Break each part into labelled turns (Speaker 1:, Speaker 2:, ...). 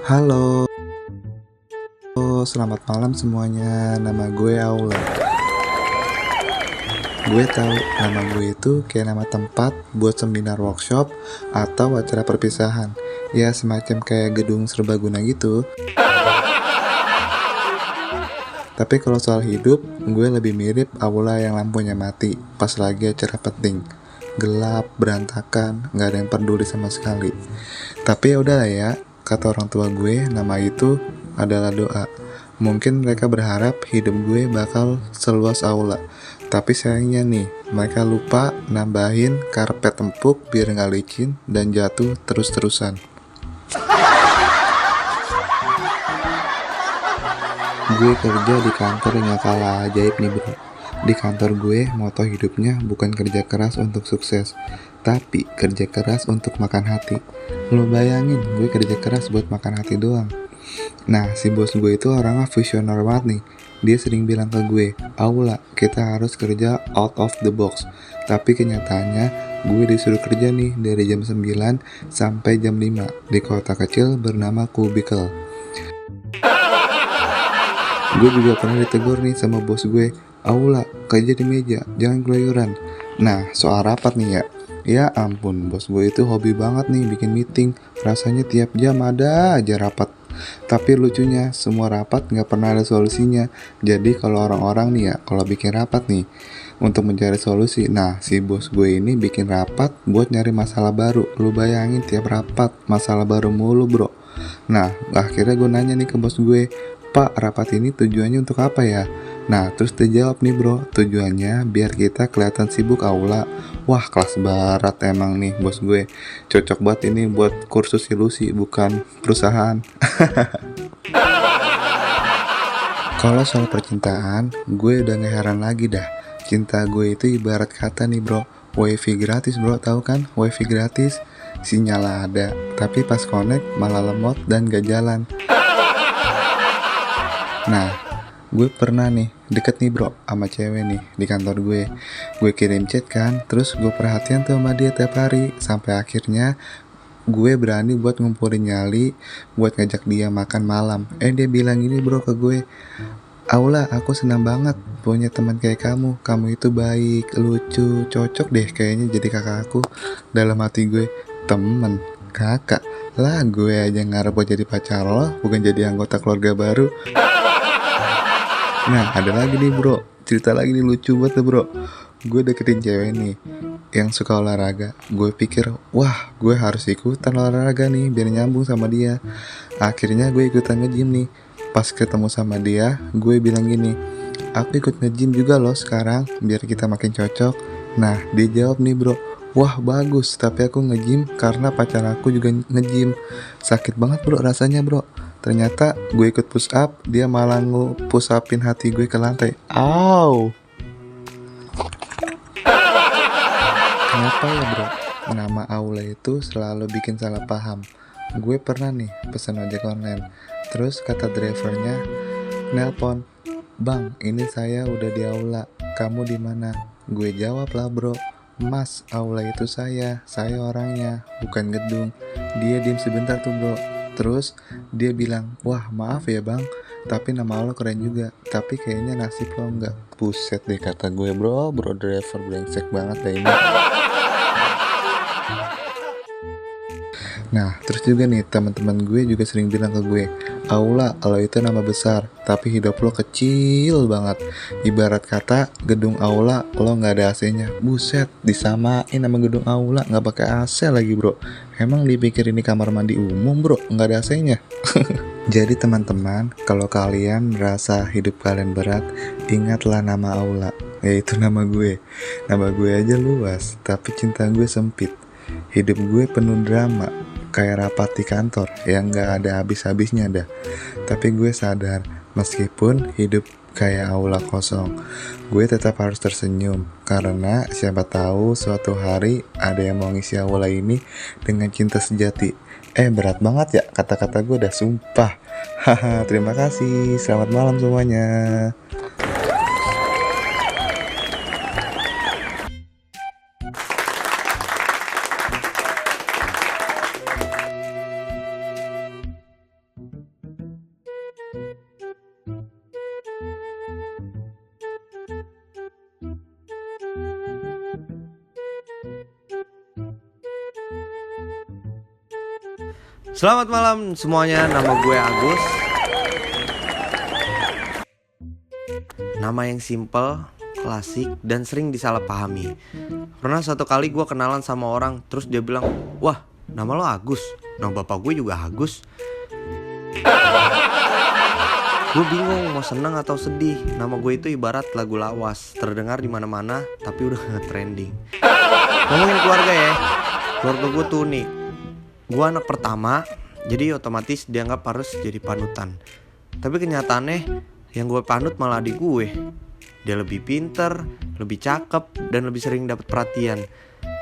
Speaker 1: Halo, selamat malam semuanya. Nama gue Aula. Gue tahu nama gue itu kayak nama tempat buat seminar workshop atau acara perpisahan. Ya semacam kayak gedung serbaguna gitu. Tapi kalau soal hidup, gue lebih mirip Aula yang lampunya mati pas lagi acara penting. Gelap, berantakan, nggak ada yang peduli sama sekali. Tapi ya udahlah ya, kata orang tua gue, nama itu adalah doa. Mungkin mereka berharap hidup gue bakal seluas Aula. Tapi sayangnya nih, mereka lupa nambahin karpet empuk biar nggak licin dan jatuh terus-terusan. Gue kerja di kantor yang gak kalah ajaib nih bro. Di kantor gue, moto hidupnya bukan kerja keras untuk sukses, tapi kerja keras untuk makan hati. Lo bayangin, gue kerja keras buat makan hati doang. Nah, si bos gue itu orangnya visioner banget nih. Dia sering bilang ke gue, Aula, kita harus kerja out of the box. Tapi kenyataannya, gue disuruh kerja nih dari jam 9 sampai jam 5 di kota kecil bernama Kubikel. Gue juga pernah ditegur nih sama bos gue, Aula, kerja di meja, jangan keluyuran. Nah, soal rapat nih ya. Ya ampun, bos gue itu hobi banget nih bikin meeting. Rasanya tiap jam ada aja rapat. Tapi lucunya, semua rapat nggak pernah ada solusinya. Jadi kalau orang-orang nih ya, kalau bikin rapat nih, untuk mencari solusi. Nah, si bos gue ini bikin rapat buat nyari masalah baru. Lu bayangin tiap rapat, masalah baru mulu bro. Nah, akhirnya gue nanya nih ke bos gue, Pak, rapat ini tujuannya untuk apa ya? Nah, terus dia jawab nih bro, tujuannya biar kita kelihatan sibuk Aula. Wah, kelas barat emang nih bos gue. Cocok banget ini buat kursus ilusi, bukan perusahaan. Kalau soal percintaan, gue udah gak heran lagi dah. Cinta gue itu ibarat kata nih bro, wifi gratis bro, tahu kan? Wifi gratis, sinyal ada, tapi pas connect malah lemot dan gak jalan. Nah, gue pernah nih deket nih bro sama cewek nih di kantor gue. Gue kirim chat kan, terus gue perhatian tuh sama dia tiap hari. Sampai akhirnya gue berani buat ngumpulin nyali buat ngajak dia makan malam. Dia bilang gini bro ke gue, Aula, aku senang banget punya teman kayak kamu. Kamu itu baik, lucu, cocok deh kayaknya jadi kakak aku. Dalam hati gue, temen, kakak lah, gue aja ngarep buat jadi pacar lo, bukan jadi anggota keluarga baru. Nah, ada lagi nih bro, cerita lagi nih lucu banget bro. Gue deketin cewek nih yang suka olahraga. Gue pikir, wah gue harus ikutan olahraga nih biar nyambung sama dia. Akhirnya gue ikutan nge-gym nih. Pas ketemu sama dia, gue bilang gini, aku ikut nge-gym juga loh sekarang, biar kita makin cocok. Nah, dia jawab nih bro, wah bagus, tapi aku nge-gym karena pacar aku juga nge-gym. Sakit banget bro rasanya bro. Ternyata gue ikut push up, dia malah nge-push upin hati gue ke lantai. Au. Kenapa ya bro? Nama Aula itu selalu bikin salah paham. Gue pernah nih pesan ojek online. Terus kata drivernya, nelpon, Bang, ini saya udah di Aula. Kamu di mana? Gue jawab lah bro, Mas, Aula itu saya orangnya, bukan gedung. Dia diem sebentar tuh bro. Terus dia bilang, wah maaf ya bang, tapi nama lo keren juga, tapi kayaknya nasib lo enggak. Buset deh kata gue bro driver brengsek banget deh ini. Nah, terus juga nih teman-teman gue juga sering bilang ke gue, Aula, kalau itu nama besar, tapi hidup lo kecil banget. Ibarat kata gedung Aula lo nggak ada AC-nya. Buset, disamain sama gedung Aula nggak pakai AC lagi bro. Emang dipikir ini kamar mandi umum bro, nggak ada AC-nya. Jadi teman-teman, kalau kalian merasa hidup kalian berat, ingatlah nama Aula, yaitu nama gue. Nama gue aja luas, tapi cinta gue sempit. Hidup gue penuh drama, kayak rapat di kantor yang gak ada habis-habisnya dah. Tapi gue sadar, meskipun hidup kayak aula kosong, gue tetap harus tersenyum. Karena siapa tahu suatu hari ada yang mau ngisi aula ini dengan cinta sejati. Berat banget ya kata-kata gue dah, sumpah. Haha, terima kasih, selamat malam semuanya.
Speaker 2: Selamat malam semuanya, nama gue Agus. Nama yang simple, klasik, dan sering disalahpahami. Pernah suatu kali gue kenalan sama orang, terus dia bilang, "Wah, nama lo Agus, nama bapak gue juga Agus." Gue bingung mau seneng atau sedih. Nama gue itu ibarat lagu lawas, terdengar di mana-mana, tapi udah nge-trending. Ngomongin keluarga ya, keluarga gue tuh unik. Gue anak pertama, jadi otomatis dianggap harus jadi panutan. Tapi kenyataannya yang gue panut malah adik gue. Dia lebih pinter, lebih cakep, dan lebih sering dapat perhatian.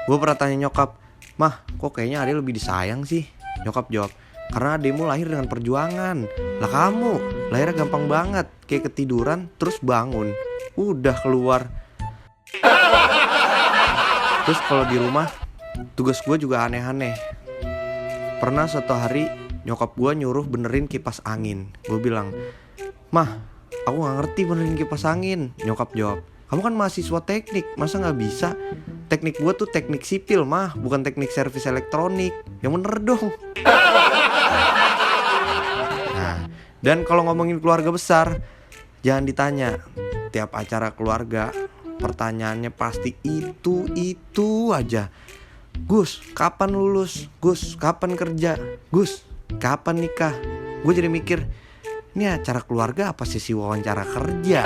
Speaker 2: Gue pernah tanya nyokap, "Mah, kok kayaknya adik lebih disayang sih?" Nyokap jawab, "Karena adikmu lahir dengan perjuangan. Lah kamu, lahirnya gampang banget, kayak ketiduran terus bangun, udah keluar." Terus kalau di rumah, tugas gue juga aneh-aneh. Pernah suatu hari nyokap gue nyuruh benerin kipas angin. Gue bilang, "Mah, aku gak ngerti benerin kipas angin." Nyokap jawab, "Kamu kan mahasiswa teknik, masa gak bisa? Teknik gue tuh teknik sipil mah, bukan teknik servis elektronik. Yang bener dong." Nah, dan kalau ngomongin keluarga besar, jangan ditanya. Tiap acara keluarga, pertanyaannya pasti itu aja. "Gus, kapan lulus? Gus, kapan kerja? Gus, kapan nikah?" Gue jadi mikir, ini acara keluarga apa sesi wawancara kerja?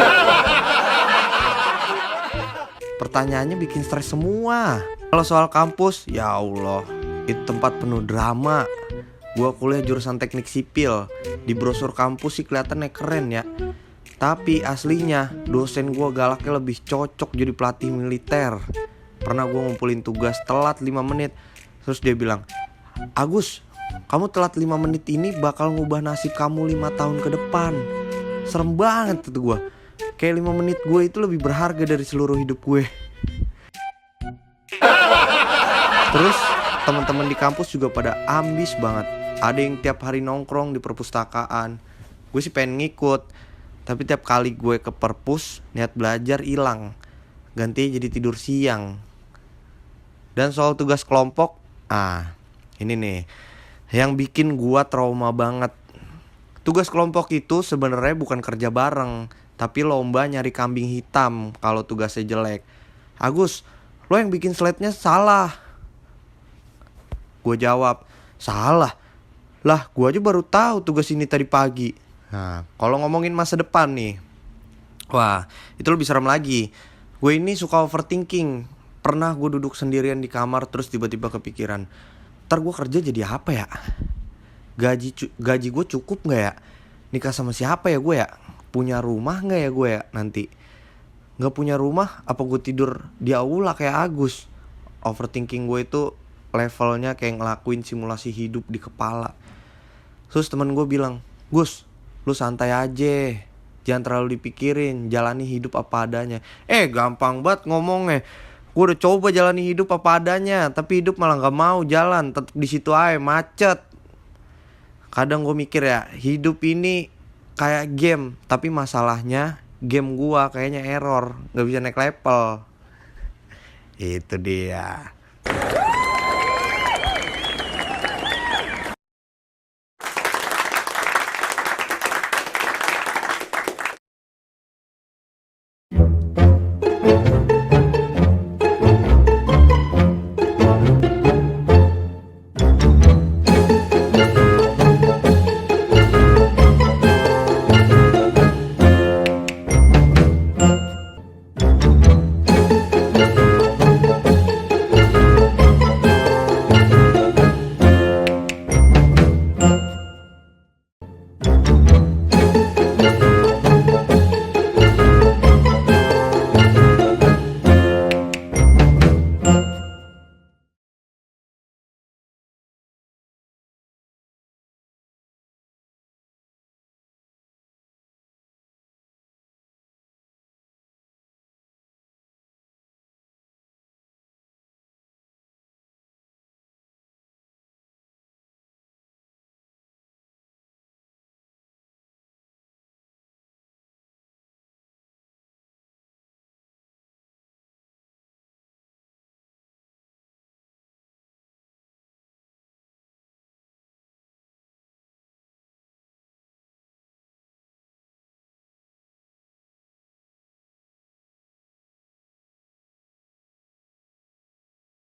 Speaker 2: Pertanyaannya bikin stres semua. Kalau soal kampus, ya Allah, itu tempat penuh drama. Gue kuliah jurusan teknik sipil. Di brosur kampus sih kelihatannya keren ya. Tapi aslinya dosen gue galaknya lebih cocok jadi pelatih militer. Pernah gue ngumpulin tugas telat 5 menit. Terus dia bilang, "Agus, kamu telat 5 menit ini bakal ngubah nasib kamu 5 tahun ke depan." Serem banget tuh gue. Kayak 5 menit gue itu lebih berharga dari seluruh hidup gue. Terus teman-teman di kampus juga pada ambis banget. Ada yang tiap hari nongkrong di perpustakaan. Gue sih pengen ngikut, tapi tiap kali gue ke perpus, niat belajar hilang. Gantinya jadi tidur siang. Dan soal tugas kelompok, ini nih yang bikin gue trauma banget. Tugas kelompok itu sebenarnya bukan kerja bareng, tapi lomba nyari kambing hitam kalau tugasnya jelek. "Agus, lo yang bikin slide-nya salah." Gue jawab, "Salah? Lah, gue aja baru tahu tugas ini tadi pagi." Nah, kalau ngomongin masa depan nih, wah, itu lebih serem lagi. Gue ini suka overthinking. Pernah gue duduk sendirian di kamar terus tiba-tiba kepikiran, ntar gue kerja jadi apa ya? Gaji gue cukup gak ya? Nikah sama siapa ya gue ya? Punya rumah gak ya gue ya nanti? Gak punya rumah, apa gue tidur di aula kayak Agus? Overthinking gue itu levelnya kayak ngelakuin simulasi hidup di kepala. Terus temen gue bilang, "Gus, lu santai aja, jangan terlalu dipikirin, jalani hidup apa adanya." Gampang banget ngomongnya. Gue udah coba jalani hidup apa adanya, tapi hidup malah gak mau jalan, tetep di situ aja, macet. Kadang gue mikir ya, hidup ini kayak game, tapi masalahnya game gue kayaknya error, gak bisa naik level. Itu dia.